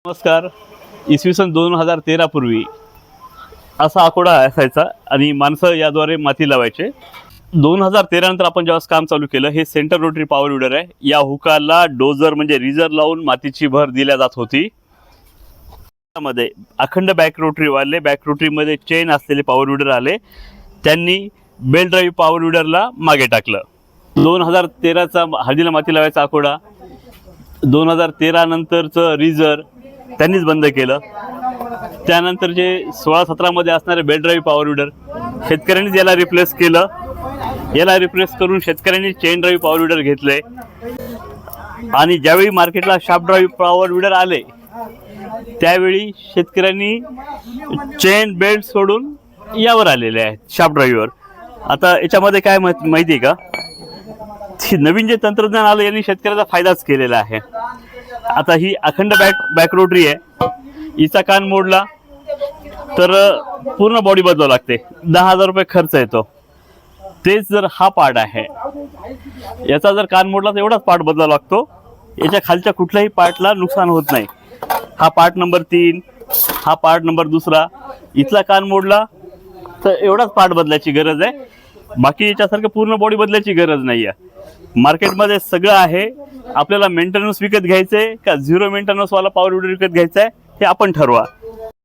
नमस्कार. इसवी सन 2013 पूर्वी असा आकोडा असायचा आणि माणसं याद्वारे माती लावायचे. 2013 नंतर आपण जेव्हा काम चालू केलं, हे सेंटर रोटरी पॉवर विडर आहे. या हुकाला डोजर म्हणजे रिजर लावून मातीची भर दिल्या जात होती. मध्ये अखंड बॅक रोटरीमध्ये चेन असलेले पॉवर विडर आले. त्यांनी बेल्ट ड्राईव्ह पॉवर विडरला मागे टाकलं. 2013चा हळदीला माती लावायचा आकोडा, 2013 नंतरचं रिजर त्यांनीच बंद केलं. त्यानंतर जे 16-17 मध्ये असणारे बेल्ट ड्राईव्ह पॉवर विडर शेतकऱ्यांनीच याला रिप्लेस केलं. याला रिप्लेस करून शेतकऱ्यांनी चेन ड्राईव्ह पॉवर विडर घेतले. आणि ज्यावेळी मार्केटला शाफ्ट ड्राईव्ह पॉवर विडर आले, त्यावेळी शेतकऱ्यांनी चेन बेल्ट सोडून यावर आलेले आहेत, शाफ्ट ड्राईव्हवर. आता याच्यामध्ये काय माहिती आहे का, नवीन जे तंत्रज्ञान आलं यांनी शेतकऱ्याचा फायदाच केलेला आहे. आता ही अखंड बॅक रोटरी आहे. हिचा कान मोडला तर पूर्ण बॉडी बदलावं लागते, 10,000 रुपये खर्च येतो. तेच जर हा पार्ट आहे, याचा जर कान मोडला तर एवढाच पार्ट बदलावा लागतो. याच्या खालच्या कुठल्याही पार्टला नुकसान होत नाही. हा पार्ट नंबर 3, हा पार्ट नंबर 2. इथला कान मोडला तर एवढाच पार्ट बदलायची गरज आहे. बाकी याच्यासारखं पूर्ण बॉडी बदलायची गरज नाही आहे. मार्केटमध्ये सगळं आहे. आपल्याला मेंटेनन्स विकत घ्यायचं आहे का 0 मेंटेनन्सवाला पॉवर विडर विकत घ्यायचा आहे, हे आपण ठरवा.